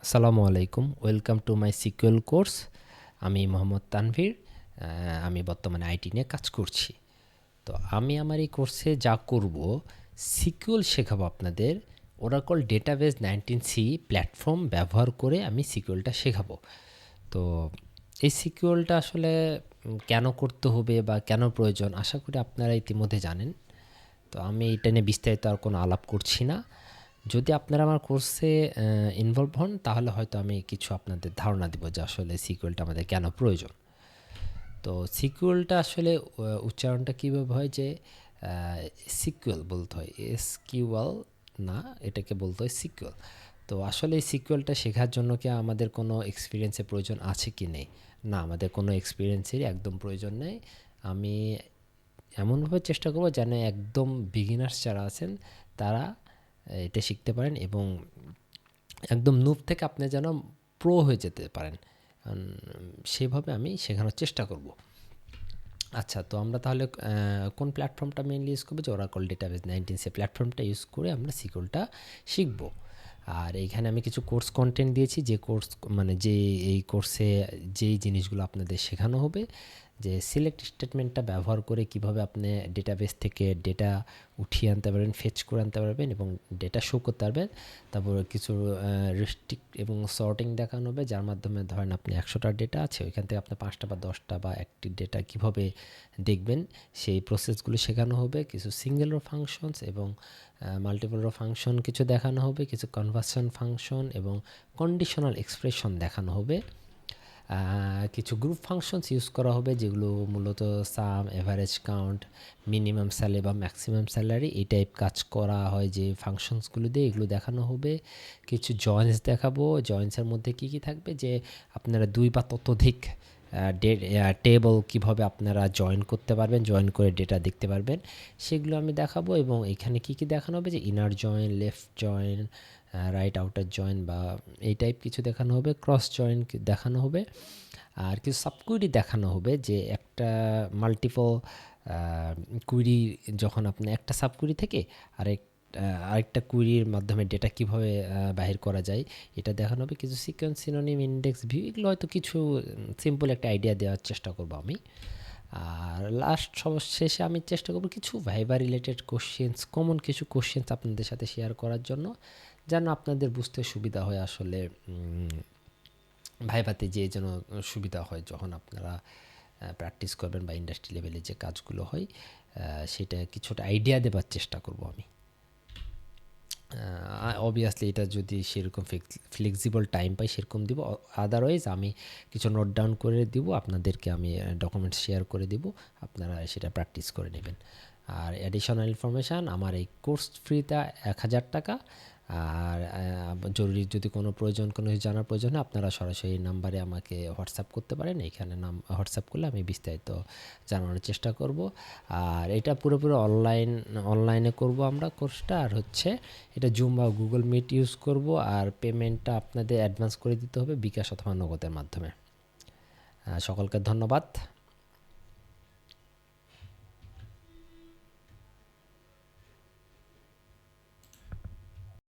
আসসালামু আলাইকুম, welcome to my SQL course. আমি মোহাম্মদ তানভীর। আমি বর্তমানে আইটি নিয়ে কাজ করছি। তো আমি আমার এই কোর্সে যা করব, সিকিউএল শেখাবো আপনাদের। ওরাকল ডেটাবেস 19C প্ল্যাটফর্ম ব্যবহার করে আমি সিকিউএলটা শেখাবো। তো এই সিকিউএলটা আসলে কেন করতে হবে বা কেন প্রয়োজন, আশা করি আপনারা ইতিমধ্যে জানেন। তো আমি এটা নিয়ে বিস্তারিত আর কোনো আলাপ করছি না। যদি আপনারা আমার কোর্সে ইনভলভ হন, তাহলে হয়তো আমি কিছু আপনাদের ধারণা দিব যে আসলে সিকিউএলটা আমাদের কেন প্রয়োজন। তো সিকিউএলটা আসলে উচ্চারণটা কীভাবে হয়, যে সিকিউএল বলতে হয়, SQL না, এটাকে বলতে হয় সিকিউএল। তো আসলে এই সিকিউএলটা শেখার জন্য কি আমাদের কোনো এক্সপিরিয়েন্সের প্রয়োজন আছে কি নেই? না, আমাদের কোনো এক্সপিরিয়েন্সেরই একদম প্রয়োজন নেই। আমি এমনভাবে চেষ্টা করব যেন একদম বিগিনার্স যারা আছেন তারা এটা শিখতে পারেন, এবং একদম নুব থেকে আপনি যেন প্রো হয়ে যেতে পারেন, সেভাবে আমি শেখানোর চেষ্টা করব। আচ্ছা, তো আমরা তাহলে কোন প্ল্যাটফর্মটা মেইনলি ইউজ করবো? যে ওরাকল ডেটাবেস 19C প্ল্যাটফর্মটা ইউজ করে আমরা সিকিউএলটা শিখব। আর এইখানে আমি কিছু কোর্স কন্টেন্ট দিয়েছি, যে কোর্স মানে যে এই কোর্সে যেই জিনিসগুলো আপনাদের শেখানো হবে, যে সিলেক্ট স্টেটমেন্টটা ব্যবহার করে কিভাবে আপনি ডেটাবেস থেকে ডেটা উঠিয়ে আনতে পারবেন, ফেচ করে আনতে পারবেন এবং ডেটা শো করতে পারবেন। তারপর কিছু রেস্ট্রিক্ট এবং সর্টিং দেখানো হবে, যার মাধ্যমে ধরেন আপনি 100টা ডেটা আছে, ওইখান থেকে আপনি 5টা বা 10টা বা একটি ডেটা কীভাবে দেখবেন সেই প্রসেসগুলো শেখানো হবে। কিছু সিঙ্গেল রো ফাংশনস এবং মাল্টিপল রো ফাংশন কিছু দেখানো হবে, কিছু কনভার্সন ফাংশন এবং কন্ডিশনাল এক্সপ্রেশন দেখানো হবে। কিছু গ্রুপ ফাংশনস ইউজ করা হবে, যেগুলো মূলত সাম, এভারেজ, কাউন্ট, মিনিমাম স্যালারি বা ম্যাক্সিমাম স্যালারি এই টাইপ কাজ করা হয় যে ফাংশনসগুলো দিয়ে, এগুলো দেখানো হবে। কিছু জয়েন্স দেখাবো, জয়েন্সের মধ্যে কি কি থাকবে, যে আপনারা 2 বা ততোধিক টেবল কিভাবে আপনারা জয়েন করতে পারবেন, জয়েন করে ডেটা দেখতে পারবেন, সেগুলো আমি দেখাবো। এবং এখানে কি কি দেখানো হবে, যে inner join, left join, right outer join বা এই টাইপ কিছু দেখানো হবে। ক্রস জয়েন দেখানো হবে। আর কিছু সাবকুইরি দেখানো হবে, যে একটা মাল্টিপল কুইরি, যখন আপনি একটা সাবকুইরি থেকে আরেকটা কুইরির মাধ্যমে ডেটা কিভাবে বাহির করা যায়, এটা দেখানো হবে। কিছু সিকোয়েন্স, সিনোনিম, ইন্ডেক্স, ভিউ, এগুলো হয়তো কিছু সিম্পল একটা আইডিয়া দেওয়ার চেষ্টা করব আমি। আর লাস্ট শেষে আমি চেষ্টা করব কিছু ভাইবা রিলেটেড কোশ্চেন্স, কমন কিছু কোশ্চেন্স আপনাদের সাথে শেয়ার করার জন্য, যেন আপনাদের বুঝতে সুবিধা হয়। আসলে ভাইভাতে যেন সুবিধা হয় যখন আপনারা প্র্যাকটিস করবেন বা ইন্ডাস্ট্রি লেভেলে যে কাজগুলো হয়, সেটা কিছুটা আইডিয়া দেবার চেষ্টা করব আমি। অবভিয়াসলি এটা যদি সেরকম ফ্লেক্সিবল টাইম পাই সেরকম দিব, আদারওয়াইজ আমি কিছু নোট ডাউন করে দিব, আপনাদেরকে আমি ডকুমেন্টস শেয়ার করে দিব, আপনারা সেটা প্র্যাকটিস করে নেবেন। আর অ্যাডিশনাল ইনফরমেশান, আমার এই কোর্স ফ্রিটা 1000 টাকা। আর জরুরি যদি কোনো কিছু জানার প্রয়োজন হয়, আপনারা সরাসরি নাম্বারে আমাকে হোয়াটসঅ্যাপ করতে পারেন। এইখানে হোয়াটসঅ্যাপ করলে আমি বিস্তারিত জানানোর চেষ্টা করব। আর এটা পুরোপুরি অনলাইনে করব আমরা কোর্সটা। আর হচ্ছে এটা জুম বা গুগল মিট ইউজ করব। আর পেমেন্টটা আপনাদের অ্যাডভান্স করে দিতে হবে বিকাশ অথবা নগদের মাধ্যমে। সকলকে ধন্যবাদ।